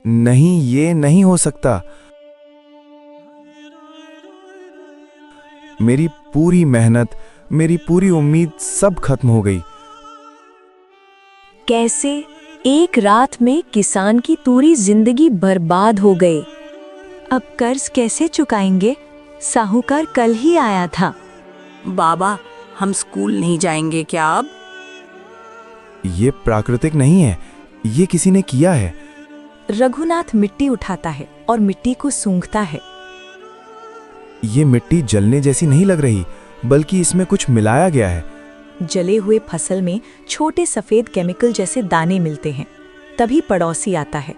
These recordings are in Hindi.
नहीं, ये नहीं हो सकता। मेरी पूरी मेहनत, मेरी पूरी उम्मीद सब खत्म हो गई। कैसे? एक रात में किसान की पूरी जिंदगी बर्बाद हो गई। अब कर्ज कैसे चुकाएंगे? साहूकार कल ही आया था। बाबा, हम स्कूल नहीं जाएंगे क्या अब? ये प्राकृतिक नहीं है, ये किसी ने किया है। रघुनाथ मिट्टी उठाता है और मिट्टी को सूंघता है। ये मिट्टी जलने जैसी नहीं लग रही, बल्कि इसमें कुछ मिलाया गया है। जले हुए फसल में छोटे सफेद केमिकल जैसे दाने मिलते हैं। तभी पड़ोसी आता है।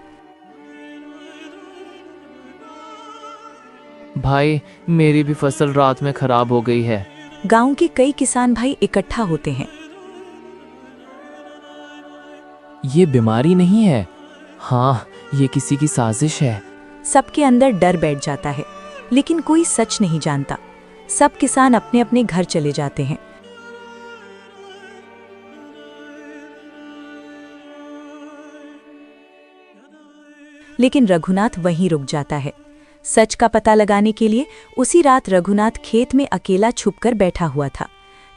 भाई, मेरी भी फसल रात में खराब हो गई है। गांव के कई किसान भाई इकट्ठा होते हैं। ये बीमारी नहीं है। हाँ, ये किसी की साजिश है। सबके अंदर डर बैठ जाता है, लेकिन कोई सच नहीं जानता। सब किसान अपने अपने घर चले जाते हैं। लेकिन रघुनाथ वहीं रुक जाता है। सच का पता लगाने के लिए उसी रात रघुनाथ खेत में अकेला छुपकर बैठा हुआ था।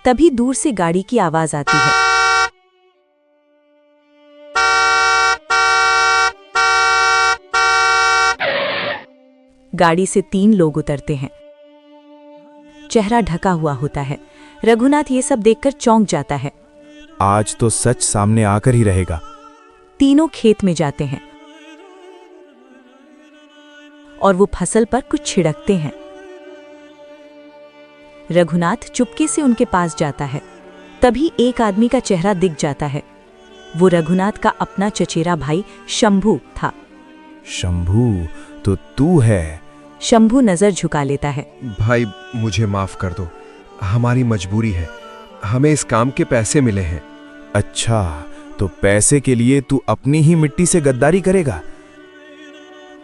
तभी दूर से गाड़ी की आवाज आती है। गाड़ी से 3 लोग उतरते हैं। चेहरा ढका हुआ होता है। रघुनाथ ये सब देखकर चौंक जाता है। आज तो सच सामने आकर ही रहेगा। तीनों खेत में जाते हैं और वो फसल पर कुछ छिड़कते हैं। रघुनाथ चुपके से उनके पास जाता है। तभी एक आदमी का चेहरा दिख जाता है। वो रघुनाथ का अपना चचेरा भाई शंभू था। शंभू, तो तू है? शंभू नजर झुका लेता है। भाई, मुझे माफ कर दो, हमारी मजबूरी है। हमें इस काम के पैसे मिले हैं। अच्छा, तो पैसे के लिए तू अपनी ही मिट्टी से गद्दारी करेगा?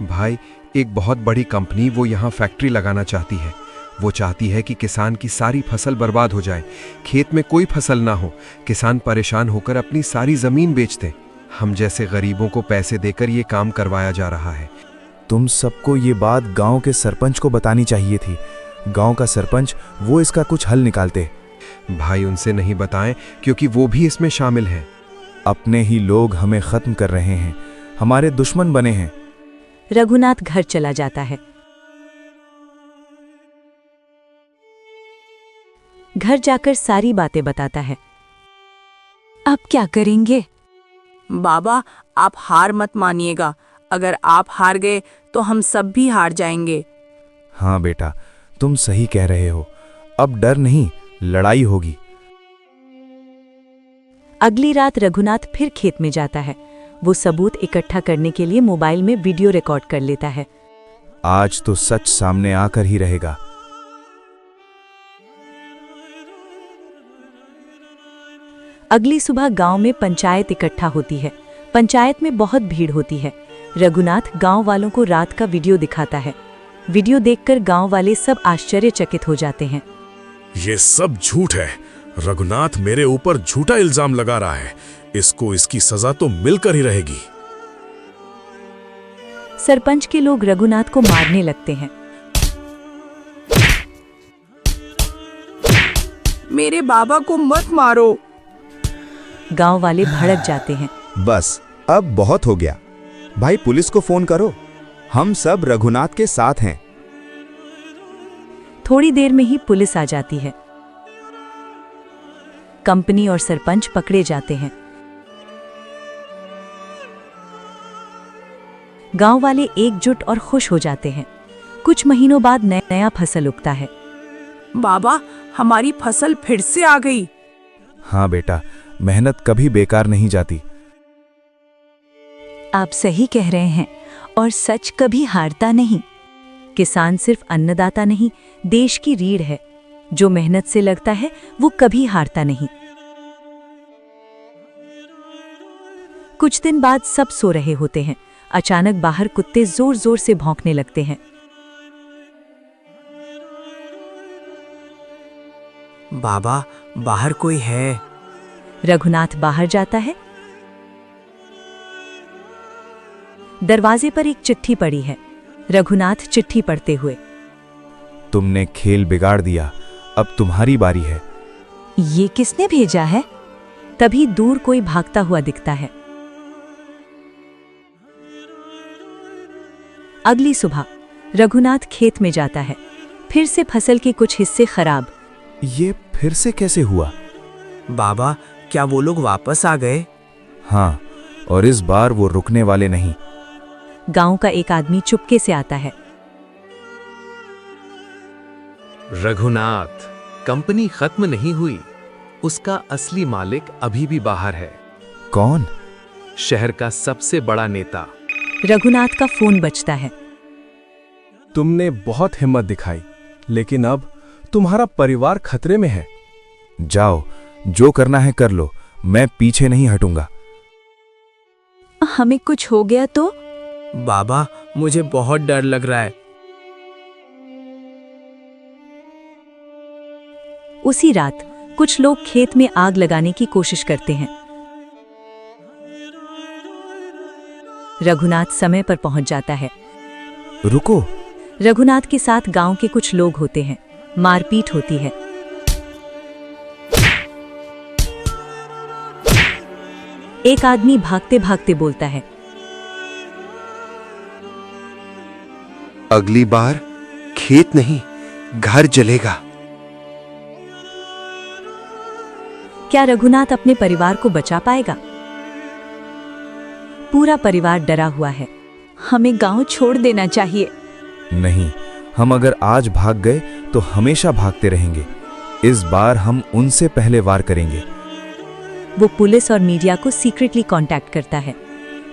भाई, एक बहुत बड़ी कंपनी वो यहाँ फैक्ट्री लगाना चाहती है। वो चाहती है कि किसान की सारी फसल बर्बाद हो जाए, खेत में कोई फसल ना हो, किसान परेशान होकर अपनी सारी जमीन बेच दे। हम जैसे गरीबों को पैसे देकर ये काम करवाया जा रहा है। तुम सबको ये बात गांव के सरपंच को बतानी चाहिए थी। गांव का सरपंच, वो इसका कुछ हल निकालते। भाई, उनसे नहीं बताएं, क्योंकि वो भी इसमें शामिल हैं। अपने ही लोग हमें खत्म कर रहे हैं, हमारे दुश्मन बने हैं। रघुनाथ घर चला जाता है। घर जाकर सारी बातें बताता है। अब क्या करेंगे? बाबा, आप हार मत मानिएगा। अगर आप हार गए तो हम सब भी हार जाएंगे। हाँ बेटा, तुम सही कह रहे हो। अब डर नहीं, लड़ाई होगी। अगली रात रघुनाथ फिर खेत में जाता है। वो सबूत इकट्ठा करने के लिए मोबाइल में वीडियो रिकॉर्ड कर लेता है। आज तो सच सामने आकर ही रहेगा। अगली सुबह गांव में पंचायत इकट्ठा होती है। पंचायत में बहुत भीड़ होती है। रघुनाथ गांव वालों को रात का वीडियो दिखाता है। वीडियो देखकर गांव वाले सब आश्चर्यचकित हो जाते हैं। ये सब झूठ है। रघुनाथ मेरे ऊपर झूठा इल्जाम लगा रहा है। इसको इसकी सजा तो मिलकर ही रहेगी। सरपंच के लोग रघुनाथ को मारने लगते हैं। मेरे बाबा को मत मारो। गांव वाले भड़क जाते हैं। बस, अब बहुत हो गया। भाई, पुलिस को फोन करो। हम सब रघुनाथ के साथ हैं। थोड़ी देर में ही पुलिस आ जाती है। कंपनी और सरपंच पकड़े जाते हैं। गांव वाले एकजुट और खुश हो जाते हैं। कुछ महीनों बाद नया फसल उगता है। बाबा, हमारी फसल फिर से आ गई। हाँ बेटा, मेहनत कभी बेकार नहीं जाती। आप सही कह रहे हैं, और सच कभी हारता नहीं। किसान सिर्फ अन्नदाता नहीं, देश की रीढ़ है। जो मेहनत से लगता है वो कभी हारता नहीं। कुछ दिन बाद सब सो रहे होते हैं। अचानक बाहर कुत्ते जोर जोर से भौंकने लगते हैं। बाबा, बाहर कोई है। रघुनाथ बाहर जाता है। दरवाजे पर एक चिट्ठी पड़ी है। रघुनाथ चिट्ठी पढ़ते हुए, तुमने खेल बिगाड़ दिया, अब तुम्हारी बारी है। ये किसने भेजा है? तभी दूर कोई भागता हुआ दिखता है। अगली सुबह रघुनाथ खेत में जाता है। फिर से फसल के कुछ हिस्से खराब। ये फिर से कैसे हुआ? बाबा, क्या वो लोग वापस आ गए? हाँ, और इस बार वो रुकने वाले नहीं। गांव का एक आदमी चुपके से आता है। रघुनाथ, कंपनी खत्म नहीं हुई। उसका असली मालिक अभी भी बाहर है। कौन? शहर का सबसे बड़ा नेता। रघुनाथ का फोन बजता है। तुमने बहुत हिम्मत दिखाई, लेकिन अब तुम्हारा परिवार खतरे में है। जाओ, जो करना है कर लो, मैं पीछे नहीं हटूंगा। हमें कुछ हो गया तो? बाबा, मुझे बहुत डर लग रहा है। उसी रात कुछ लोग खेत में आग लगाने की कोशिश करते हैं। रघुनाथ समय पर पहुंच जाता है। रुको। रघुनाथ के साथ गांव के कुछ लोग होते हैं। मारपीट होती है। एक आदमी भागते भागते बोलता है, अगली बार खेत नहीं, घर जलेगा। क्या रघुनाथ अपने परिवार को बचा पाएगा? पूरा परिवार डरा हुआ है। हमें गांव छोड़ देना चाहिए। नहीं, हम अगर आज भाग गए तो हमेशा भागते रहेंगे। इस बार हम उनसे पहले वार करेंगे। वो पुलिस और मीडिया को सीक्रेटली कांटेक्ट करता है।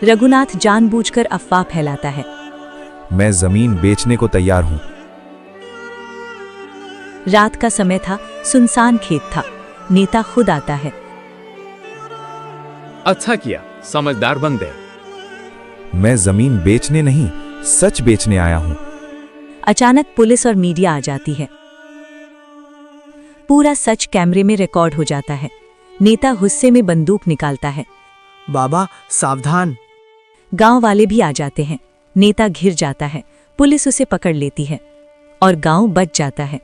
रघुनाथ जानबूझकर अफवाह फैलाता है। मैं जमीन बेचने को तैयार हूं। रात का समय था, सुनसान खेत था। नेता खुद आता है। अच्छा किया, समझदार बंदे। मैं जमीन बेचने नहीं, सच बेचने आया हूं। अचानक पुलिस और मीडिया आ जाती है। पूरा सच कैमरे में रिकॉर्ड हो जाता है। नेता गुस्से में बंदूक निकालता है। बाबा, सावधान। गांव वाले भी आ जाते हैं। नेता घिर जाता है। पुलिस उसे पकड़ लेती है और गांव बच जाता है।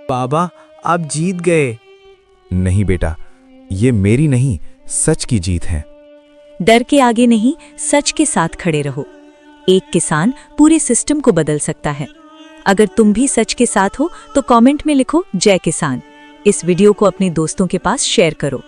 बाबा, आप जीत गए। नहीं बेटा, ये मेरी नहीं, सच की जीत है। डर के आगे नहीं, सच के साथ खड़े रहो। एक किसान पूरे सिस्टम को बदल सकता है। अगर तुम भी सच के साथ हो तो कमेंट में लिखो जय किसान। इस वीडियो को अपने दोस्तों के पास शेयर करो।